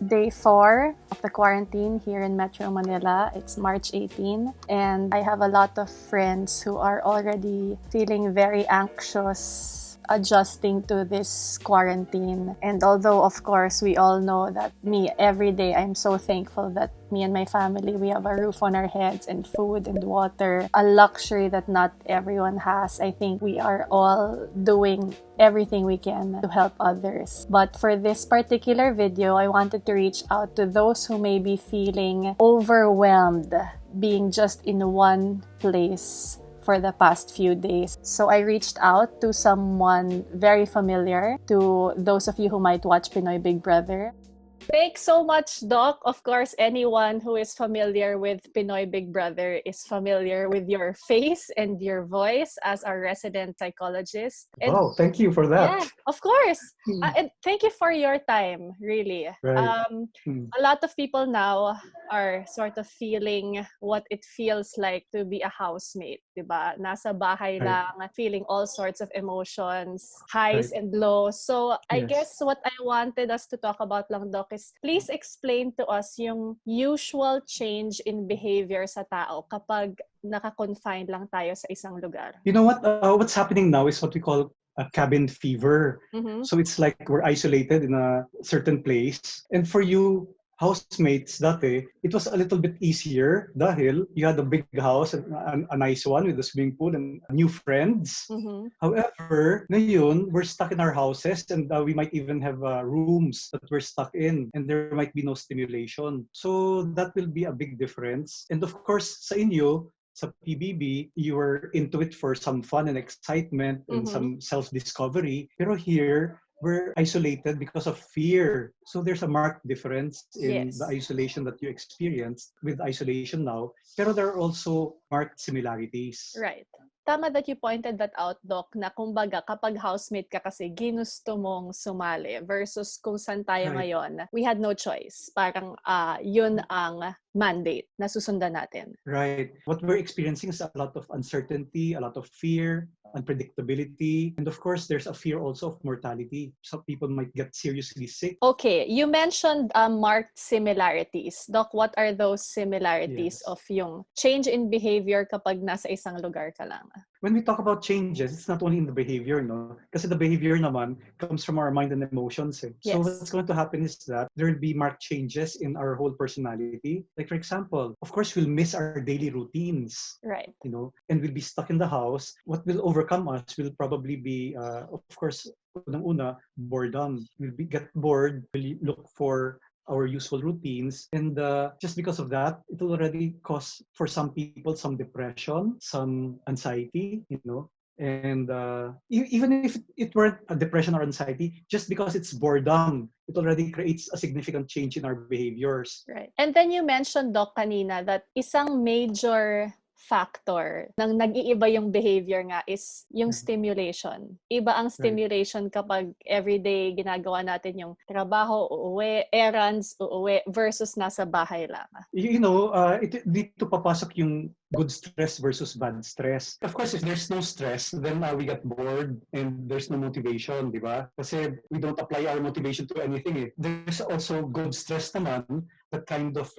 day 4 of the quarantine here in Metro Manila. It's March 18, and I have a lot of friends who are already feeling very anxious adjusting to this quarantine. And although, of course, we all know that every day, I'm so thankful that me and my family, we have a roof on our heads and food and water, a luxury that not everyone has. I think we are all doing everything we can to help others. But for this particular video, I wanted to reach out to those who may be feeling overwhelmed being just in one place for the past few days. So I reached out to someone very familiar to those of you who might watch Pinoy Big Brother. Thanks so much, Doc. Of course, anyone who is familiar with Pinoy Big Brother is familiar with your face and your voice as our resident psychologist. And oh, thank you for that. yeah, of course. And thank you for your time, really. Right. A lot of people now are sort of feeling what it feels like to be a housemate, diba? Nasa bahay lang, feeling all sorts of emotions, highs and lows. So I guess what I wanted us to talk about lang, Doc, is please explain to us yung usual change in behavior sa tao kapag naka-confine lang tayo sa isang lugar. You know what? What's happening now is what we call a cabin fever. So it's like we're isolated in a certain place. And for you, housemates dati, it was a little bit easier dahil you had a big house, and a nice one with a swimming pool and new friends. However, ngayon, we're stuck in our houses, and we might even have rooms that we're stuck in, and there might be no stimulation. So that will be a big difference. And of course, sa inyo, sa PBB, you were into it for some fun and excitement and some self-discovery. Pero here, we're isolated because of fear. So there's a marked difference in the isolation that you experienced with isolation now. Pero there are also marked similarities. Right. Tama that you pointed that out, Doc, na kumbaga kapag housemate ka kasi ginusto mong sumali versus kung saan tayo ngayon, we had no choice. Parang yun ang mandate na susundan natin. Right. What we're experiencing is a lot of uncertainty, a lot of fear, unpredictability, and of course, there's a fear also of mortality. Some people might get seriously sick. Okay, you mentioned marked similarities. Doc, what are those similarities of yung change in behavior kapag nasa isang lugar ka lang? When we talk about changes, it's not only in the behavior, no? Kasi the behavior naman comes from our mind and emotions. So what's going to happen is that there will be marked changes in our whole personality. Like for example, of course, we'll miss our daily routines. Right. You know, and we'll be stuck in the house. What will overcome us will probably be, of course, unang-una, boredom. We'll get bored. We'll look for our usual routines, and just because of that, it will already cause for some people some depression, some anxiety, you know. And even if it weren't a depression or anxiety, just because it's boredom, it already creates a significant change in our behaviors. Right. And then you mentioned, Doc, kanina that isang major factor ng nag-iiba yung behavior nga is yung stimulation. Iba ang stimulation kapag everyday ginagawa natin yung trabaho, uuwi, errands, uuwi, versus nasa bahay lang. You know, dito papasok yung good stress versus bad stress. Of course, if there's no stress, then we get bored and there's no motivation, di ba? Kasi we don't apply our motivation to anything. There's also good stress naman that kind of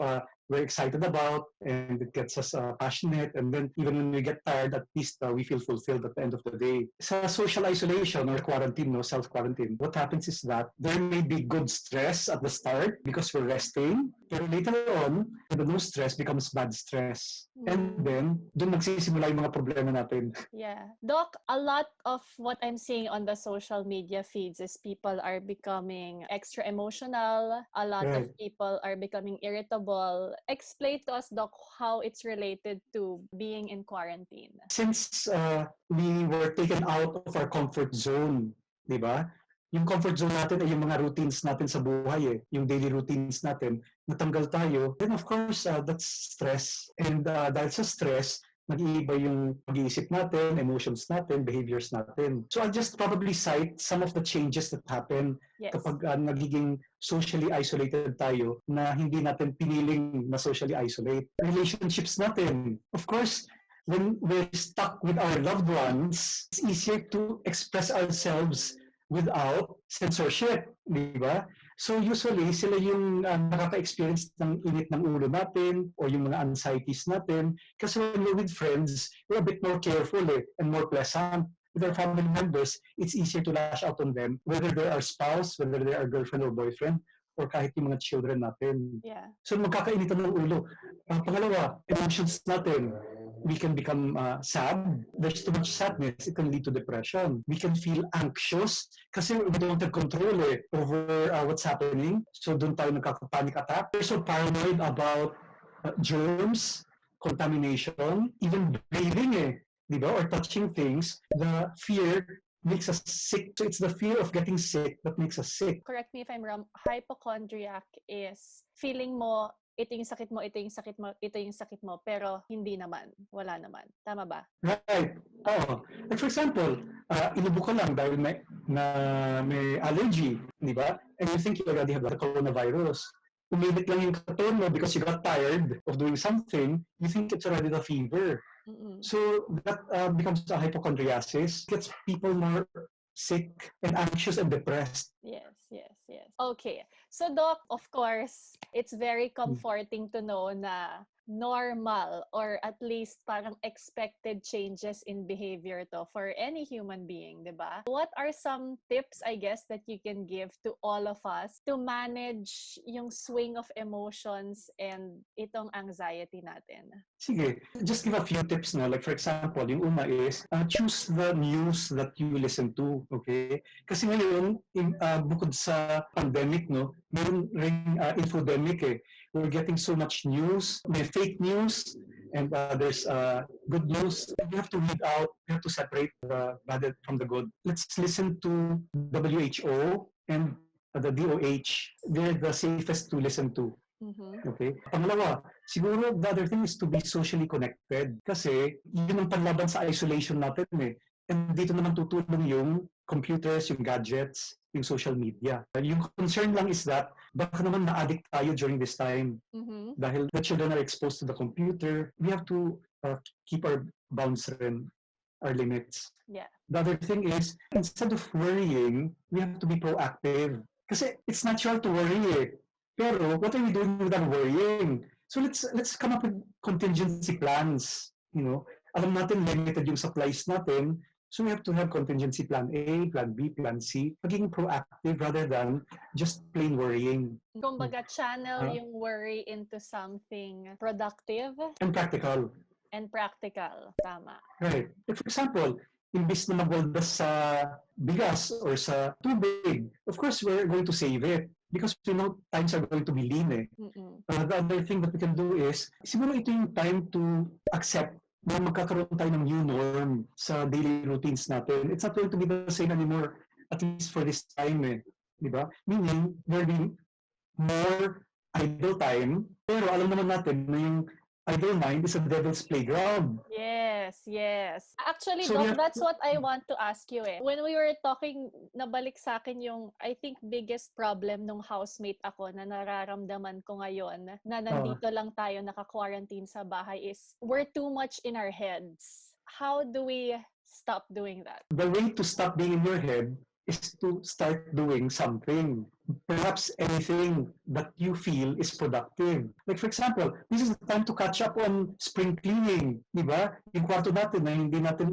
we're excited about, and it gets us passionate, and then even when we get tired, at least we feel fulfilled at the end of the day. Sa social isolation or quarantine, no, self-quarantine, what happens is that there may be good stress at the start because we're resting, pero later on, the no stress becomes bad stress. And then, doon nagsisimula yung mga problema natin. Yeah. Doc, a lot of what I'm seeing on the social media feeds is people are becoming extra emotional. A lot of people are becoming irritable. Explain to us, Doc, how it's related to being in quarantine. Since we were taken out of our comfort zone, di ba? Yung comfort zone natin ay yung mga routines natin sa buhay, yung daily routines natin, natanggal tayo, then of course, that's stress. And dahil sa stress, nag-iiba yung pag-iisip natin, emotions natin, behaviors natin. So I'll just probably cite some of the changes that happen kapag nagiging socially isolated tayo na hindi natin piniling na socially isolate. Relationships natin. Of course, when we're stuck with our loved ones, it's easier to express ourselves without censorship, di ba? So usually, sila yung nakaka-experience ng init ng ulo natin or yung mga anxieties natin. Kasi when we're with friends, we're a bit more careful and more pleasant. With our family members, it's easier to lash out on them, whether they're our spouse, whether they're our girlfriend or boyfriend, or kahit yung mga children natin. Yeah. So magkakainitan ng ulo. Pangalawa, emotions natin. We can become sad. There's too much sadness. It can lead to depression. We can feel anxious kasi we don't have control over what's happening. So doon tayo nagkaka-panic attack. We're so paranoid about germs, contamination, even breathing diba? Or touching things. The fear makes us sick. So it's the fear of getting sick that makes us sick. Correct me if I'm wrong, hypochondriac is feeling mo, ito yung sakit mo, ito yung sakit mo, ito yung sakit mo, pero hindi naman. Wala naman. Tama ba? Right. Oo. Like for example, inubo ka lang dahil may allergy, di ba? And you think you already have the coronavirus. Uminit lang yung katawan mo because you got tired of doing something, you think it's already the fever. Mm-mm. So that becomes a hypochondriasis, gets people more sick and anxious and depressed. Yes. Okay. So, Doc, of course, it's very comforting to know na normal or at least parang expected changes in behavior to for any human being, di ba? What are some tips, I guess, that you can give to all of us to manage yung swing of emotions and itong anxiety natin? Sige, just give a few tips na. Like for example, yung una is choose the news that you listen to, okay? Kasi ngayon, bukod sa pandemic, no, meron ring infodemic We're getting so much news, may fake news, and there's good news. You have to weed out, you have to separate the bad from the good. Let's listen to WHO and the DOH. They're the safest to listen to. Mm-hmm. Okay? Pangalawa, siguro the other thing is to be socially connected. Kasi yun ang panlaban sa isolation natin And dito naman tutulong yung computers, yung gadgets, yung social media. Yung concern lang is that baka naman na-addict tayo during this time. Mm-hmm. Dahil the children are exposed to the computer, we have to keep our bounds rin, our limits. Yeah. The other thing is, instead of worrying, we have to be proactive. Kasi it's natural to worry Pero what are we doing without worrying? So let's come up with contingency plans. Alam natin limited yung supplies natin. So we have to have contingency plan A, plan B, plan C. Maging proactive rather than just plain worrying. Kumbaga, channel yung worry into something productive. And practical. And practical. Tama. Right. For example, imbis na magwaldas sa bigas or sa tubig, of course, we're going to save it. Because we know times are going to be lean The other thing that we can do is, siguro ito yung time to accept na magkakaroon tayo ng new norm sa daily routines natin. It's not going to be the same anymore, at least for this time Di ba? Meaning, there will be more idle time, pero alam naman natin na yung idle mind is a devil's playground. Yes. Actually, so Doc, that's what I want to ask you When we were talking, nabalik sa akin yung, I think, biggest problem nung housemate ako na nararamdaman ko ngayon na nandito lang tayo naka-quarantine sa bahay is we're too much in our heads. How do we stop doing that? The way to stop being in your head is to start doing something. Perhaps anything that you feel is productive. Like for example, this is the time to catch up on spring cleaning, di ba? Yung kwarto natin na hindi natin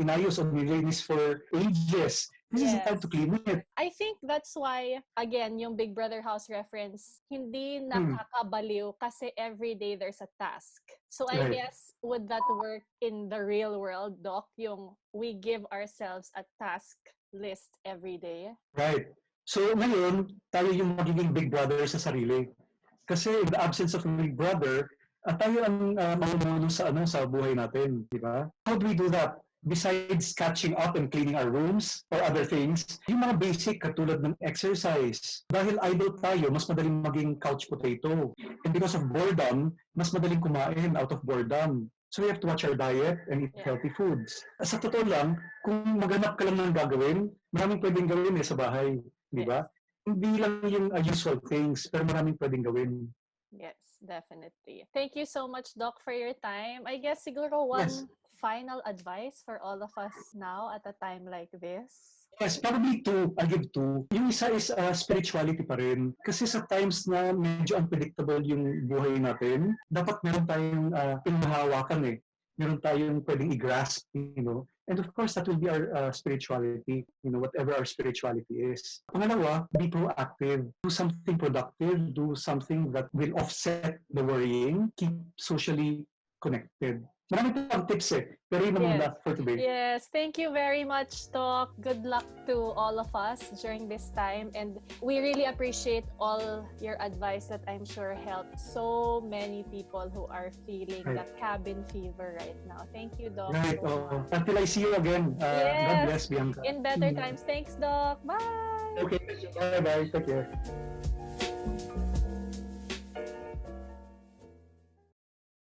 inayos o nilinis for ages. This is the time to clean it. I think that's why, again, yung Big Brother house reference, hindi nakakabaliw kasi every day there's a task. So I guess, would that work in the real world, Doc? Yung we give ourselves a task list every day? Right. So ngayon, tayo yung magiging Big Brother sa sarili. Kasi in the absence of a Big Brother, tayo ang mamumuno sa buhay natin, di ba? How do we do that? Besides catching up and cleaning our rooms or other things, yung mga basic katulad ng exercise. Dahil idle tayo, mas madaling maging couch potato. And because of boredom, mas madaling kumain out of boredom. So we have to watch our diet and eat healthy foods. Sa totoo lang, kung maghanap ka lang ng gagawin, maraming pwedeng gawin sa bahay. Di ba? Hindi lang yung usual things, pero maraming pwedeng gawin. Yes, definitely. Thank you so much, Doc, for your time. I guess siguro one final advice for all of us now at a time like this. Yes, probably two. I'll give two. Yung isa is spirituality pa rin. Kasi sa times na medyo unpredictable yung buhay natin, dapat meron tayong pinahawakan eh. Meron tayong pwedeng i-grasp, you know. And of course, that will be our spirituality, you know, whatever our spirituality is. Pangalawa, be proactive. Do something productive. Do something that will offset the worrying. Keep socially connected. Marami pang tips eh. Pero yun naman Yes. na for today. Yes, thank you very much, Doc. Good luck to all of us during this time. And we really appreciate all your advice that I'm sure helped so many people who are feeling Right. that cabin fever right now. Thank you, Doc. Right. so much. Until I see you again. Yes. God bless, Bianca. In better times. Thanks, Doc. Bye. Okay. Bye-bye. Take care.